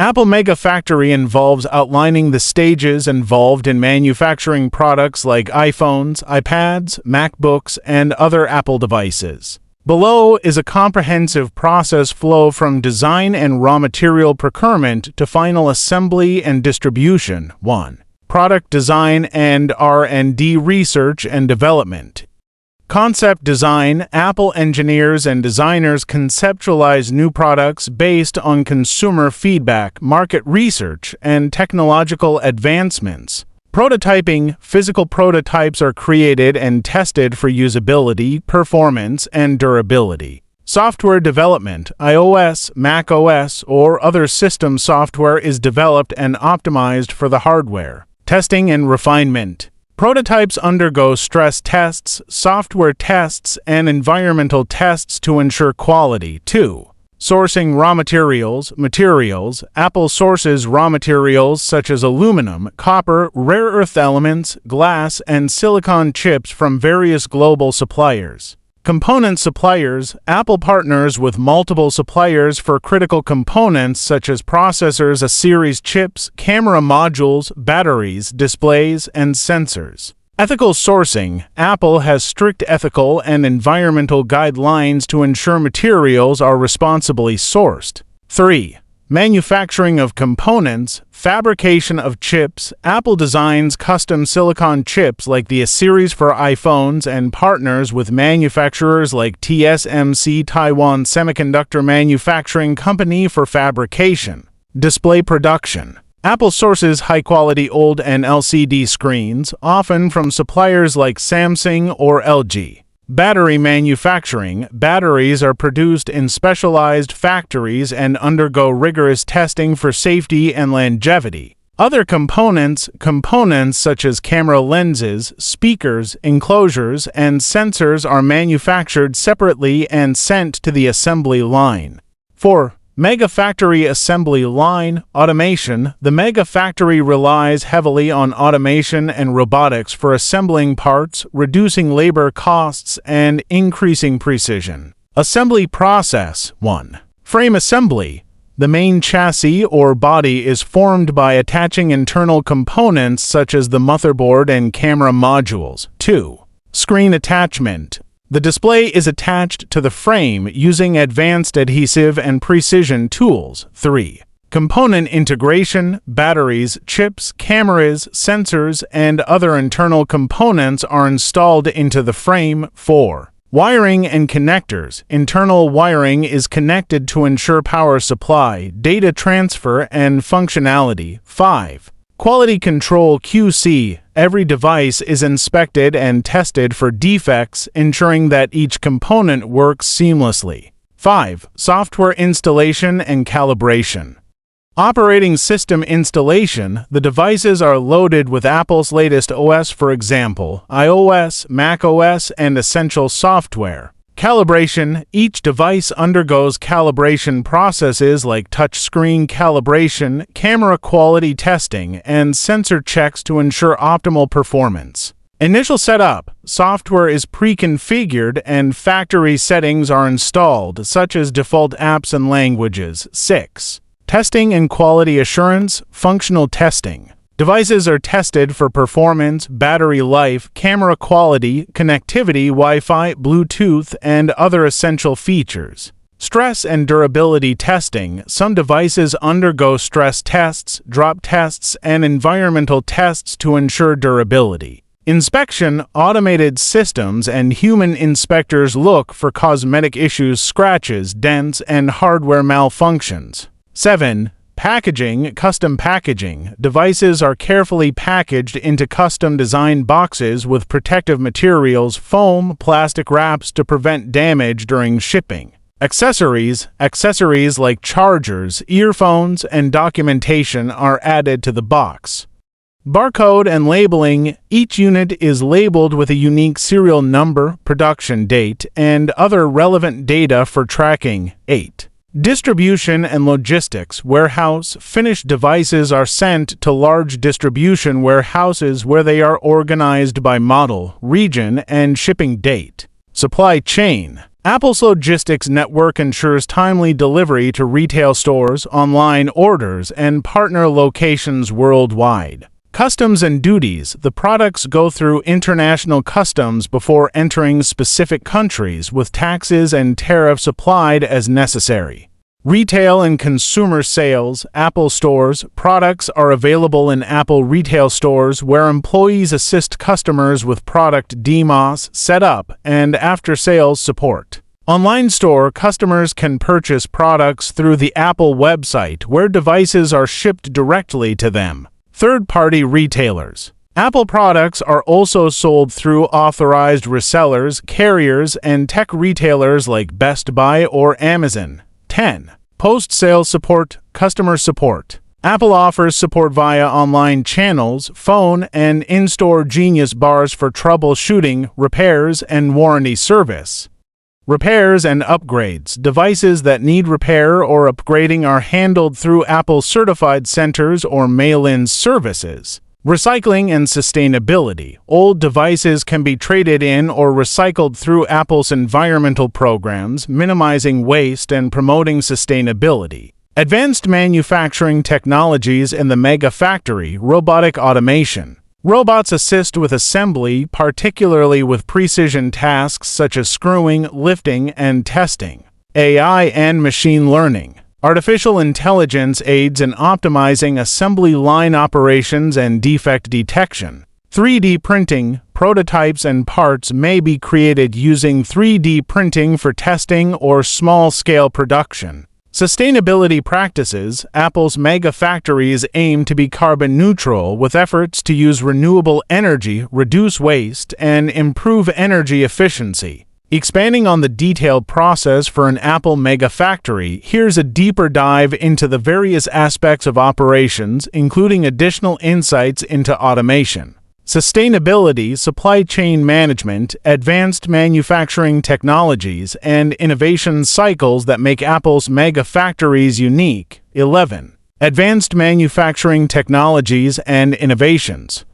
Apple Mega Factory involves outlining the stages involved in manufacturing products like iPhones, iPads, MacBooks, and other Apple devices. Below is a comprehensive process flow from design and raw material procurement to final assembly and distribution. 1. Product design and R&D research and development. Concept design. Apple engineers and designers conceptualize new products based on consumer feedback, market research, and technological advancements. Prototyping. Physical prototypes are created and tested for usability, performance, and durability. Software development. iOS, macOS, or other system software is developed and optimized for the hardware. Testing and refinement. Prototypes undergo stress tests, software tests, and environmental tests to ensure quality. 2. Sourcing raw materials. Apple sources raw materials such as aluminum, copper, rare earth elements, glass, and silicon chips from various global suppliers. Component suppliers. Apple partners with multiple suppliers for critical components such as processors, series chips, camera modules, batteries, displays, and sensors. Ethical sourcing. Apple has strict ethical and environmental guidelines to ensure materials are responsibly sourced. 3. Manufacturing of components. Fabrication of chips. Apple designs custom silicon chips like the series for iPhones and partners with manufacturers like TSMC, Taiwan Semiconductor Manufacturing Company, for fabrication. Display production. Apple sources high-quality OLED and LCD screens, often from suppliers like Samsung or LG. Battery manufacturing. Batteries are produced in specialized factories and undergo rigorous testing for safety and longevity. Other components such as camera lenses, speakers, enclosures, and sensors are manufactured separately and sent to the assembly line. 4. Mega Factory assembly line. Automation. The Mega Factory relies heavily on automation and robotics for assembling parts, reducing labor costs, and increasing precision. Assembly process. 1. Frame assembly. The main chassis or body is formed by attaching internal components such as the motherboard and camera modules. 2. Screen attachment. The display is attached to the frame using advanced adhesive and precision tools. 3. Component integration. Batteries, chips, cameras, sensors, and other internal components are installed into the frame. 4. Wiring and connectors. Internal wiring is connected to ensure power supply, data transfer, and functionality. 5. Quality control QC. Every device is inspected and tested for defects, ensuring that each component works seamlessly. 5. Software installation and calibration. Operating system installation. The devices are loaded with Apple's latest OS, for example, iOS, macOS, and essential software. Calibration. Each device undergoes calibration processes like touchscreen calibration, camera quality testing, and sensor checks to ensure optimal performance. Initial setup. Software is pre-configured and factory settings are installed, such as default apps and languages. 6. Testing and quality assurance. Functional testing. Devices are tested for performance, battery life, camera quality, connectivity, Wi-Fi, Bluetooth, and other essential features. Stress and durability testing. Some devices undergo stress tests, drop tests, and environmental tests to ensure durability. Inspection. Automated systems and human inspectors look for cosmetic issues, scratches, dents, and hardware malfunctions. 7. Packaging. Custom packaging. Devices are carefully packaged into custom-designed boxes with protective materials, foam, plastic wraps to prevent damage during shipping. Accessories. Accessories like chargers, earphones, and documentation are added to the box. Barcode and labeling. Each unit is labeled with a unique serial number, production date, and other relevant data for tracking. 8. Distribution and logistics. Warehouse. Finished devices are sent to large distribution warehouses where they are organized by model, region, and shipping date. Supply chain. Apple's logistics network ensures timely delivery to retail stores, online orders, and partner locations worldwide. Customs and duties. The products go through international customs before entering specific countries, with taxes and tariffs applied as necessary. Retail and consumer sales. Apple stores. Products are available in Apple retail stores where employees assist customers with product demos, setup, and after-sales support. Online store. Customers can purchase products through the Apple website where devices are shipped directly to them. Third-party retailers. Apple products are also sold through authorized resellers, carriers, and tech retailers like Best Buy or Amazon. 10. Post-sale support, customer support. Apple offers support via online channels, phone, and in-store Genius bars for troubleshooting, repairs, and warranty service. Repairs and upgrades. Devices that need repair or upgrading are handled through Apple certified centers or mail-in services. Recycling and sustainability. Old devices can be traded in or recycled through Apple's environmental programs, minimizing waste and promoting sustainability. Advanced manufacturing technologies in the Mega Factory. Robotic automation. Robots assist with assembly, particularly with precision tasks such as screwing, lifting, and testing. AI and machine learning. Artificial intelligence aids in optimizing assembly line operations and defect detection. 3D printing. Prototypes and parts may be created using 3D printing for testing or small-scale production. Sustainability practices. Apple's mega factories aim to be carbon neutral with efforts to use renewable energy, reduce waste, and improve energy efficiency. Expanding on the detailed process for an Apple mega factory, here's a deeper dive into the various aspects of operations, including additional insights into automation. Sustainability, supply chain management, advanced manufacturing technologies, and innovation cycles that make Apple's mega factories unique. 11. Advanced manufacturing technologies and innovations.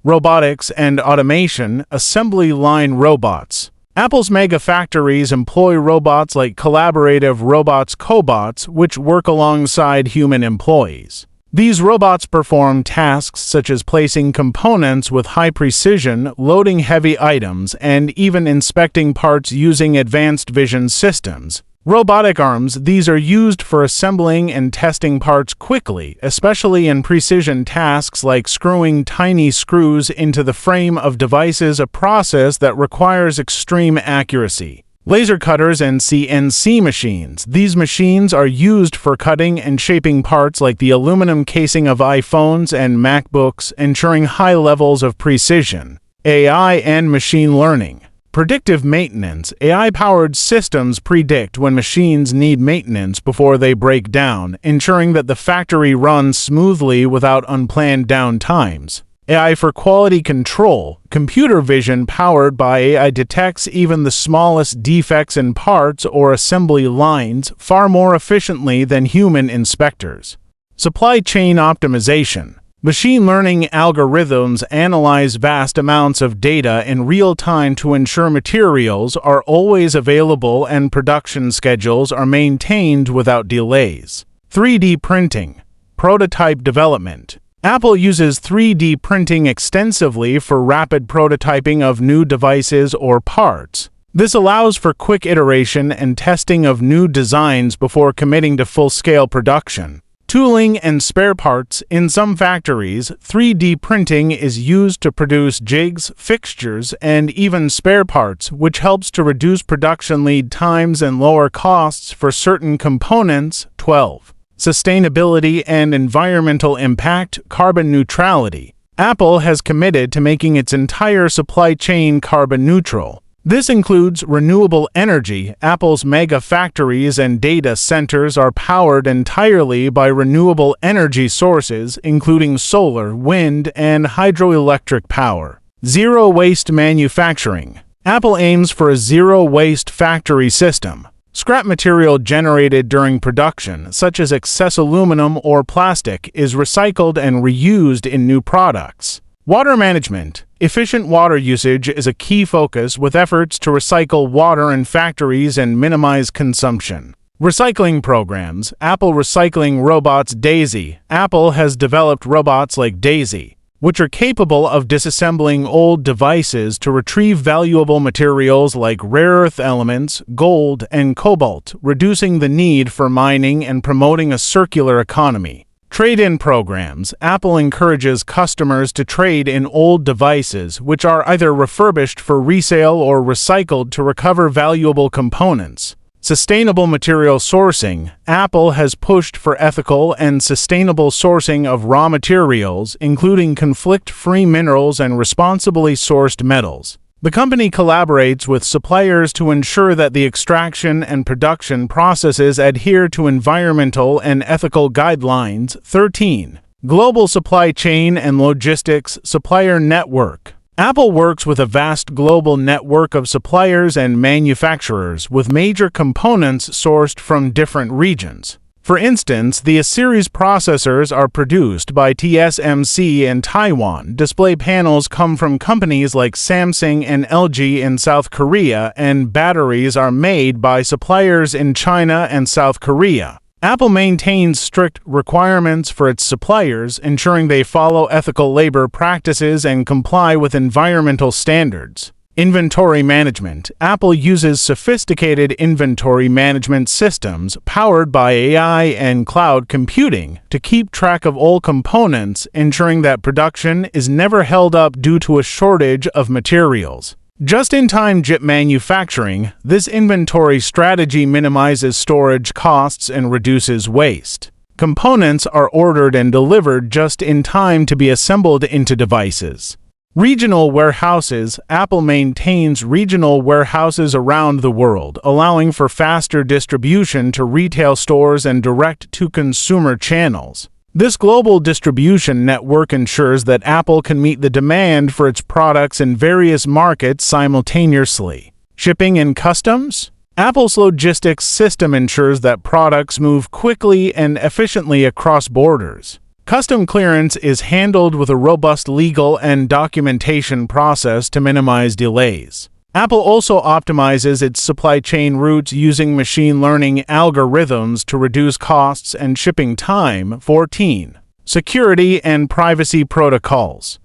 Robotics and automation, assembly line robots. Apple's mega factories employ robots like collaborative robots cobots, which work alongside human employees. These robots perform tasks such as placing components with high precision, loading heavy items, and even inspecting parts using advanced vision systems. Robotic arms. These are used for assembling and testing parts quickly, especially in precision tasks like screwing tiny screws into the frame of devices, a process that requires extreme accuracy. Laser cutters and CNC machines. These machines are used for cutting and shaping parts like the aluminum casing of iPhones and MacBooks, ensuring high levels of precision. AI and machine learning. Predictive maintenance. AI-powered systems predict when machines need maintenance before they break down, ensuring that the factory runs smoothly without unplanned downtimes. AI for quality control. Computer vision powered by AI detects even the smallest defects in parts or assembly lines far more efficiently than human inspectors. Supply chain optimization. Machine learning algorithms analyze vast amounts of data in real time to ensure materials are always available and production schedules are maintained without delays. 3D printing. Prototype development. Apple uses 3D printing extensively for rapid prototyping of new devices or parts. This allows for quick iteration and testing of new designs before committing to full-scale production. Tooling and spare parts. In some factories, 3D printing is used to produce jigs, fixtures, and even spare parts, which helps to reduce production lead times and lower costs for certain components. 12. Sustainability and environmental impact. Carbon neutrality. Apple has committed to making its entire supply chain carbon neutral. This includes renewable energy. Apple's mega factories and data centers are powered entirely by renewable energy sources, including solar, wind, and hydroelectric power. Zero-waste manufacturing. Apple aims for a zero-waste factory system. Scrap material generated during production, such as excess aluminum or plastic, is recycled and reused in new products. Water management. Efficient water usage is a key focus with efforts to recycle water in factories and minimize consumption. Recycling programs. Apple recycling robots Daisy. Apple has developed robots like Daisy, which are capable of disassembling old devices to retrieve valuable materials like rare earth elements, gold, and cobalt, reducing the need for mining and promoting a circular economy. Trade-in programs. Apple encourages customers to trade in old devices, which are either refurbished for resale or recycled to recover valuable components. Sustainable material sourcing. Apple has pushed for ethical and sustainable sourcing of raw materials, including conflict-free minerals and responsibly sourced metals. The company collaborates with suppliers to ensure that the extraction and production processes adhere to environmental and ethical guidelines. 13. Global supply chain and logistics supplier network. Apple works with a vast global network of suppliers and manufacturers, with major components sourced from different regions. For instance, the A-series processors are produced by TSMC in Taiwan. Display panels come from companies like Samsung and LG in South Korea, and batteries are made by suppliers in China and South Korea. Apple maintains strict requirements for its suppliers, ensuring they follow ethical labor practices and comply with environmental standards. Inventory management. Apple uses sophisticated inventory management systems powered by AI and cloud computing to keep track of all components, ensuring that production is never held up due to a shortage of materials. Just-in-time chip manufacturing. This inventory strategy minimizes storage costs and reduces waste. Components are ordered and delivered just in time to be assembled into devices. Regional warehouses. Apple maintains regional warehouses around the world, allowing for faster distribution to retail stores and direct-to-consumer channels. This global distribution network ensures that Apple can meet the demand for its products in various markets simultaneously. Shipping and customs. Apple's logistics system ensures that products move quickly and efficiently across borders. Custom clearance is handled with a robust legal and documentation process to minimize delays. Apple also optimizes its supply chain routes using machine learning algorithms to reduce costs and shipping time. 14. Security and privacy protocols.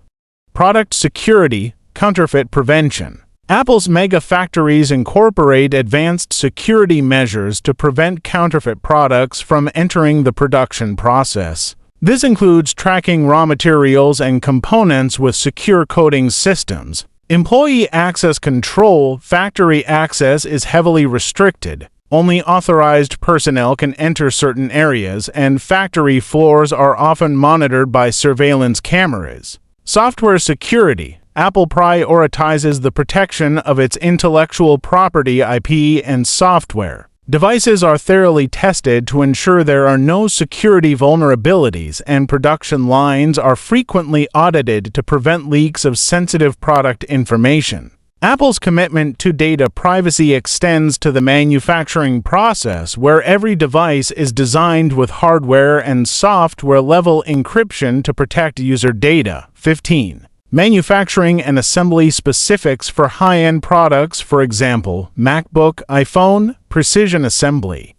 Product security, counterfeit prevention. Apple's mega factories incorporate advanced security measures to prevent counterfeit products from entering the production process. This includes tracking raw materials and components with secure coding systems. Employee access control. Factory access is heavily restricted. Only authorized personnel can enter certain areas, and factory floors are often monitored by surveillance cameras. Software security. Apple prioritizes the protection of its intellectual property IP and software. Devices are thoroughly tested to ensure there are no security vulnerabilities, and production lines are frequently audited to prevent leaks of sensitive product information. Apple's commitment to data privacy extends to the manufacturing process, where every device is designed with hardware and software-level encryption to protect user data. 15. Manufacturing and assembly specifics for high-end products, for example, MacBook, iPhone, precision assembly.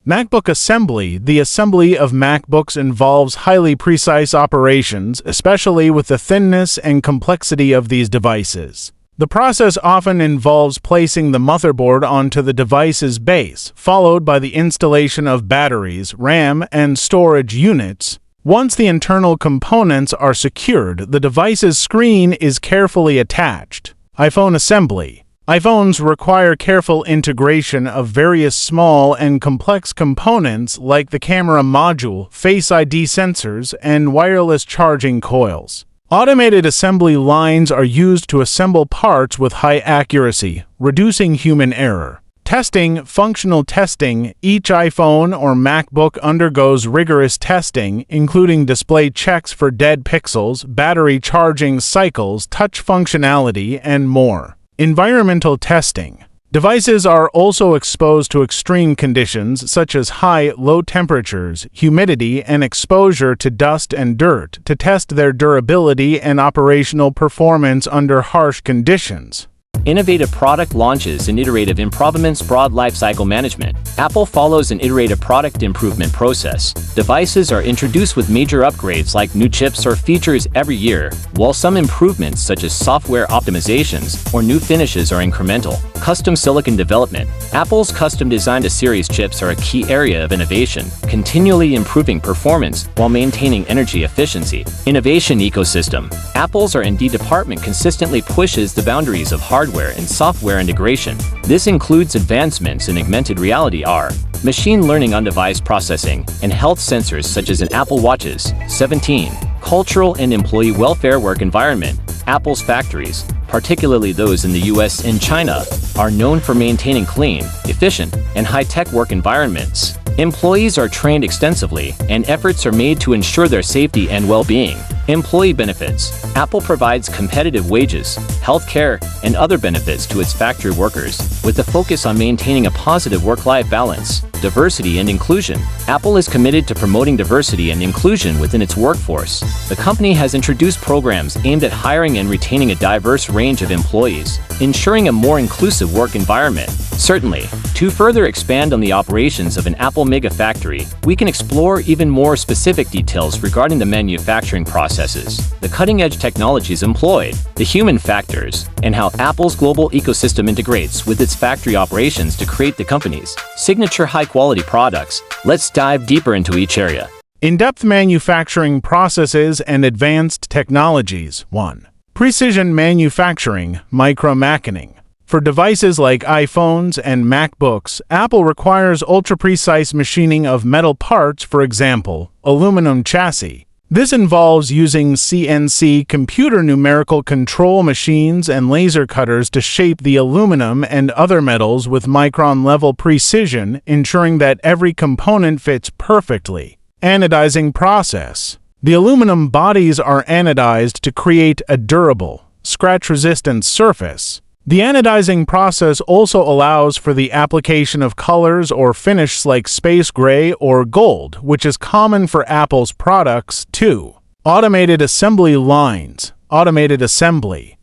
MacBook assembly. The assembly of MacBooks involves highly precise operations, especially with the thinness and complexity of these devices. The process often involves placing the motherboard onto the device's base, followed by the installation of batteries, RAM, and storage units. Once the internal components are secured, the device's screen is carefully attached. iPhone assembly. iPhones require careful integration of various small and complex components like the camera module, Face ID sensors, and wireless charging coils. Automated assembly lines are used to assemble parts with high accuracy, reducing human error. Testing, functional testing. Each iPhone or MacBook undergoes rigorous testing, including display checks for dead pixels, battery charging cycles, touch functionality, and more. Environmental testing. Devices are also exposed to extreme conditions such as high, low temperatures, humidity, and exposure to dust and dirt to test their durability and operational performance under harsh conditions. Innovative product launches and iterative improvements. Broad lifecycle management. Apple follows an iterative product improvement process. Devices are introduced with major upgrades like new chips or features every year, while some improvements such as software optimizations or new finishes are incremental. Custom silicon development. Apple's custom-designed A-series chips are a key area of innovation, continually improving performance while maintaining energy efficiency. Innovation ecosystem. Apple's R&D department consistently pushes the boundaries of hardware and software integration. This includes advancements in augmented reality (AR), machine learning on device processing, and health sensors such as in Apple Watches. 17. Cultural and employee welfare. Work environment. Apple's factories, particularly those in the US and China, are known for maintaining clean, efficient, and high-tech work environments. Employees are trained extensively, and efforts are made to ensure their safety and well-being. Employee benefits. Apple provides competitive wages, health care, and other benefits to its factory workers, with a focus on maintaining a positive work-life balance. Diversity and inclusion. Apple is committed to promoting diversity and inclusion within its workforce. The company has introduced programs aimed at hiring and retaining a diverse range of employees, ensuring a more inclusive work environment. Certainly, to further expand on the operations of an Apple Mega Factory, we can explore even more specific details regarding the manufacturing processes, the cutting-edge technologies employed, the human factors, and how Apple's global ecosystem integrates with its factory operations to create the company's signature high-quality products. Let's dive deeper into each area. In-depth manufacturing processes and advanced technologies. 1. Precision manufacturing, micro-machining. For devices like iPhones and MacBooks, Apple requires ultra-precise machining of metal parts, for example, aluminum chassis. This involves using CNC computer numerical control machines and laser cutters to shape the aluminum and other metals with micron-level precision, ensuring that every component fits perfectly. Anodizing process. The aluminum bodies are anodized to create a durable, scratch-resistant surface. The anodizing process also allows for the application of colors or finishes like space gray or gold, which is common for Apple's products. 2. Automated assembly lines. Automated assembly.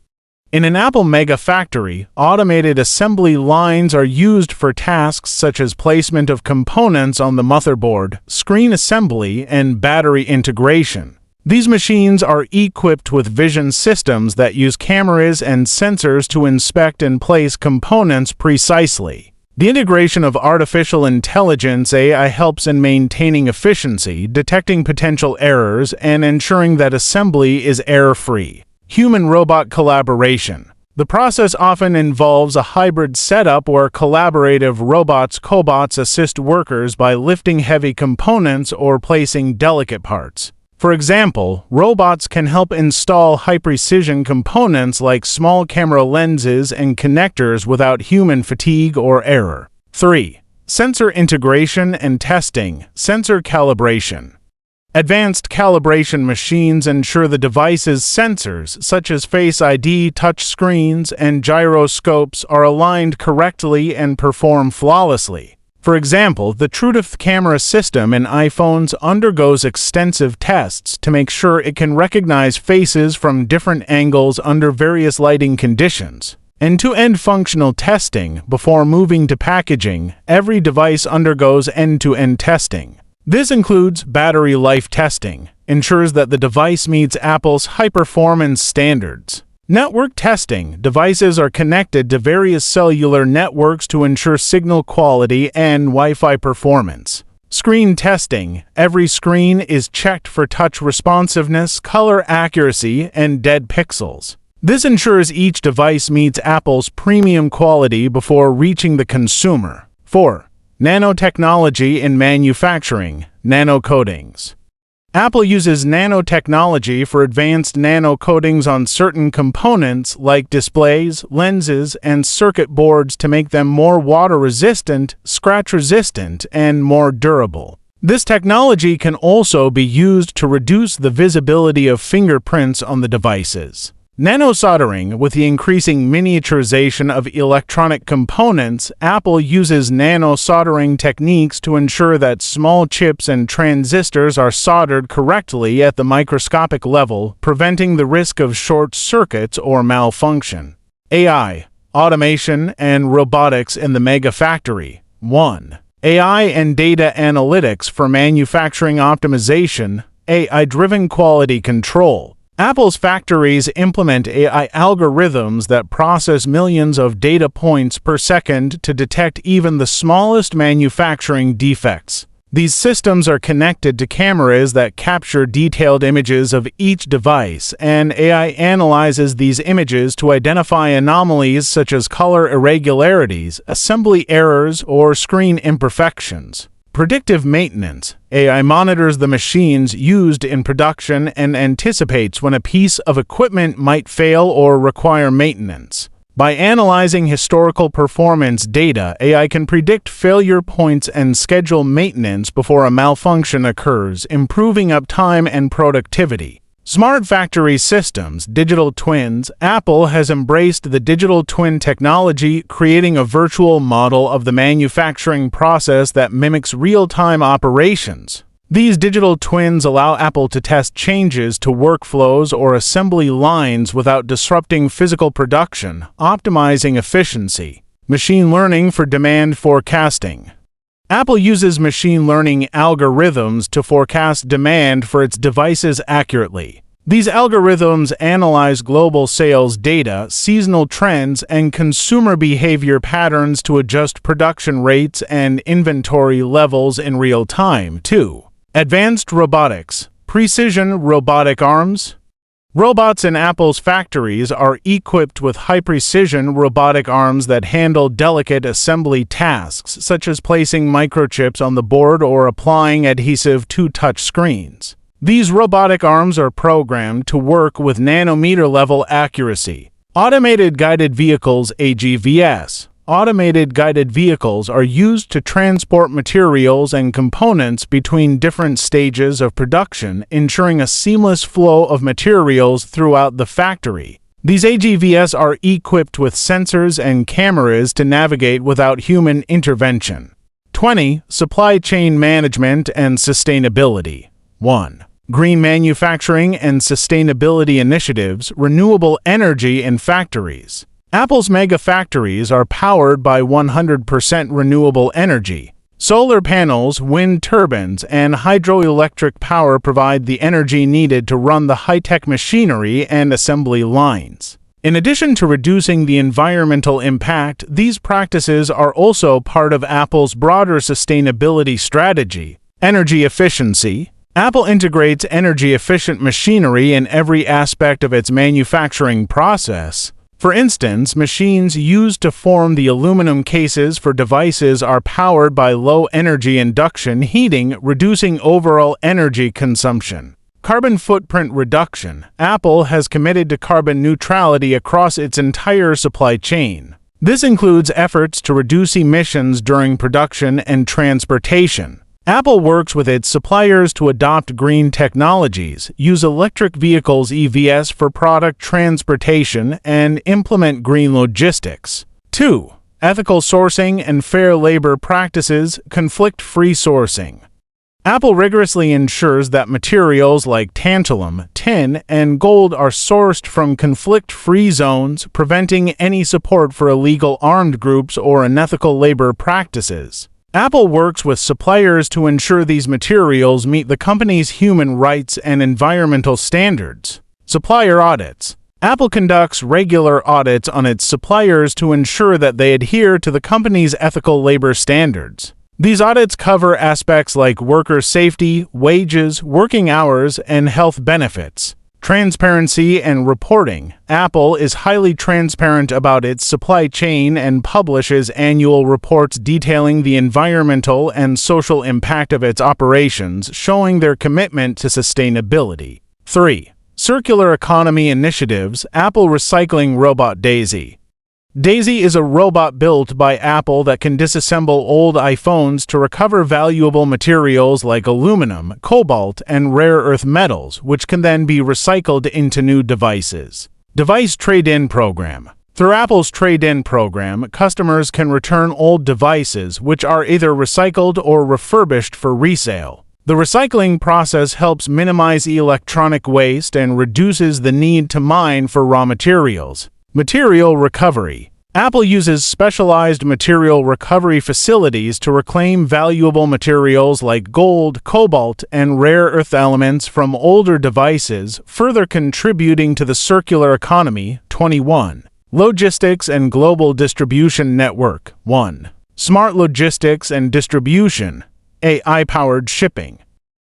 In an Apple Mega Factory, automated assembly lines are used for tasks such as placement of components on the motherboard, screen assembly, and battery integration. These machines are equipped with vision systems that use cameras and sensors to inspect and place components precisely. The integration of artificial intelligence (AI) helps in maintaining efficiency, detecting potential errors, and ensuring that assembly is error-free. Human-robot collaboration. The process often involves a hybrid setup where collaborative cobots assist workers by lifting heavy components or placing delicate parts. For example, robots can help install high-precision components like small camera lenses and connectors without human fatigue or error. 3. Sensor integration and testing. Sensor calibration. Advanced calibration machines ensure the device's sensors, such as Face ID, touch screens, and gyroscopes, are aligned correctly and perform flawlessly. For example, the TrueDepth camera system in iPhones undergoes extensive tests to make sure it can recognize faces from different angles under various lighting conditions. End-to-end functional testing. Before moving to packaging, every device undergoes end-to-end testing. This includes battery life testing, ensures that the device meets Apple's high-performance standards. Network testing. Devices are connected to various cellular networks to ensure signal quality and Wi-Fi performance. Screen testing. Every screen is checked for touch responsiveness, color accuracy, and dead pixels. This ensures each device meets Apple's premium quality before reaching the consumer. 4. Nanotechnology in manufacturing. Nanocoatings. Apple uses nanotechnology for advanced nanocoatings on certain components like displays, lenses, and circuit boards to make them more water-resistant, scratch-resistant, and more durable. This technology can also be used to reduce the visibility of fingerprints on the devices. Nanosoldering. With the increasing miniaturization of electronic components, Apple uses nanosoldering techniques to ensure that small chips and transistors are soldered correctly at the microscopic level, preventing the risk of short circuits or malfunction. AI, automation, and robotics in the mega factory. 1. AI and data analytics for manufacturing optimization, AI-driven quality control. Apple's factories implement AI algorithms that process millions of data points per second to detect even the smallest manufacturing defects. These systems are connected to cameras that capture detailed images of each device, and AI analyzes these images to identify anomalies such as color irregularities, assembly errors, or screen imperfections. Predictive maintenance. AI monitors the machines used in production and anticipates when a piece of equipment might fail or require maintenance. By analyzing historical performance data, AI can predict failure points and schedule maintenance before a malfunction occurs, improving uptime and productivity. Smart factory systems, digital twins. Apple has embraced the digital twin technology, creating a virtual model of the manufacturing process that mimics real-time operations. These digital twins allow Apple to test changes to workflows or assembly lines without disrupting physical production, optimizing efficiency. Machine learning for demand forecasting. Apple uses machine learning algorithms to forecast demand for its devices accurately. These algorithms analyze global sales data, seasonal trends, and consumer behavior patterns to adjust production rates and inventory levels in real time. 2. Advanced robotics. Precision robotic arms. Robots in Apple's factories are equipped with high-precision robotic arms that handle delicate assembly tasks, such as placing microchips on the board or applying adhesive to touch screens. These robotic arms are programmed to work with nanometer-level accuracy. Automated guided vehicles (AGVs). Automated guided vehicles are used to transport materials and components between different stages of production, ensuring a seamless flow of materials throughout the factory. These AGVs are equipped with sensors and cameras to navigate without human intervention. 20. Supply chain management and sustainability. 1. Green manufacturing and sustainability initiatives, renewable energy in factories. Apple's mega factories are powered by 100% renewable energy. Solar panels, wind turbines, and hydroelectric power provide the energy needed to run the high-tech machinery and assembly lines. In addition to reducing the environmental impact, these practices are also part of Apple's broader sustainability strategy. Energy efficiency. Apple integrates energy-efficient machinery in every aspect of its manufacturing process. For instance, machines used to form the aluminum cases for devices are powered by low-energy induction heating, reducing overall energy consumption. Carbon footprint reduction. Apple has committed to carbon neutrality across its entire supply chain. This includes efforts to reduce emissions during production and transportation. Apple works with its suppliers to adopt green technologies, use electric vehicles (EVs) for product transportation, and implement green logistics. 2. Ethical sourcing and fair labor practices, conflict-free sourcing. Apple rigorously ensures that materials like tantalum, tin, and gold are sourced from conflict-free zones, preventing any support for illegal armed groups or unethical labor practices. Apple works with suppliers to ensure these materials meet the company's human rights and environmental standards. Supplier audits. Apple conducts regular audits on its suppliers to ensure that they adhere to the company's ethical labor standards. These audits cover aspects like worker safety, wages, working hours, and health benefits. Transparency and reporting. Apple is highly transparent about its supply chain and publishes annual reports detailing the environmental and social impact of its operations, showing their commitment to sustainability. 3. Circular economy initiatives. Apple recycling robot Daisy. Daisy is a robot built by Apple that can disassemble old iPhones to recover valuable materials like aluminum, cobalt, and rare earth metals, which can then be recycled into new devices. Device Trade-in Program. Through Apple's trade-in program, customers can return old devices which are either recycled or refurbished for resale. The recycling process helps minimize electronic waste and reduces the need to mine for raw materials. Material recovery. Apple uses specialized material recovery facilities to reclaim valuable materials like gold, cobalt, and rare earth elements from older devices, further contributing to the circular economy. 21. Logistics and Global Distribution Network. 1. Smart logistics and distribution. AI-powered shipping.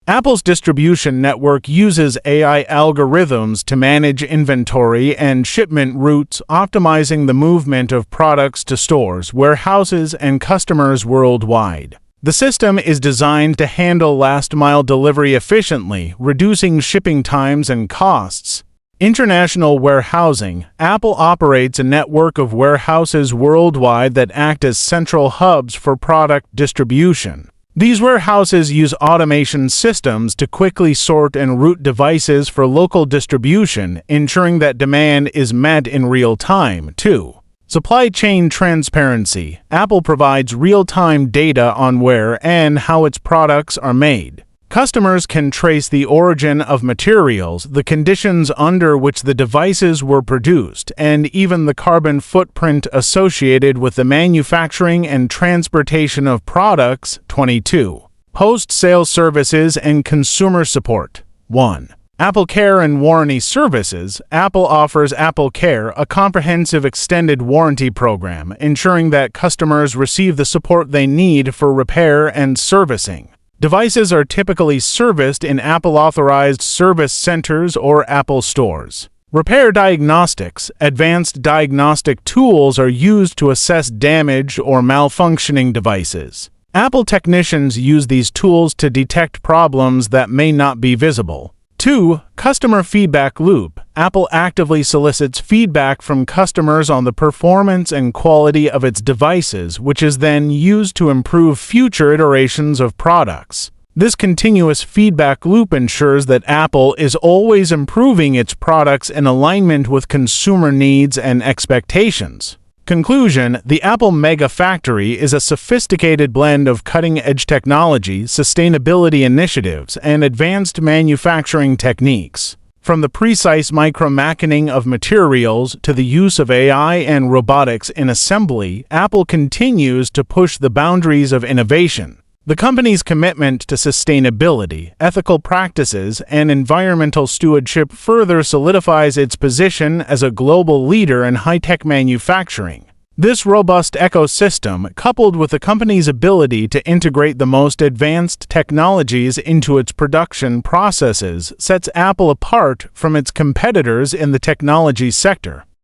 Apple's distribution network uses AI algorithms to manage inventory and shipment routes, optimizing the movement of products to stores, warehouses, and customers worldwide. The system is designed to handle last-mile delivery efficiently, reducing shipping times and costs. International warehousing. Apple operates a network of warehouses worldwide that act as central hubs for product distribution. These warehouses use automation systems to quickly sort and route devices for local distribution, ensuring that demand is met in real time. 2. Supply chain transparency. Apple provides real-time data on where and how its products are made. Customers can trace the origin of materials, the conditions under which the devices were produced, and even the carbon footprint associated with the manufacturing and transportation of products. 22. Post-sale services and consumer support. 1. Apple Care and warranty services. Apple offers Apple Care, a comprehensive extended warranty program, ensuring that customers receive the support they need for repair and servicing. Devices are typically serviced in Apple-authorized service centers or Apple stores. Repair diagnostics. Advanced diagnostic tools are used to assess damaged or malfunctioning devices. Apple technicians use these tools to detect problems that may not be visible. 2. Customer feedback loop. Apple actively solicits feedback from customers on the performance and quality of its devices, which is then used to improve future iterations of products. This continuous feedback loop ensures that Apple is always improving its products in alignment with consumer needs and expectations. Conclusion: the Apple Mega Factory is a sophisticated blend of cutting-edge technology, sustainability initiatives, and advanced manufacturing techniques. From the precise micro-machining of materials to the use of AI and robotics in assembly, Apple continues to push the boundaries of innovation. The company's commitment to sustainability, ethical practices, and environmental stewardship further solidifies its position as a global leader in high-tech manufacturing. This robust ecosystem, coupled with the company's ability to integrate the most advanced technologies into its production processes, sets Apple apart from its competitors in the technology sector.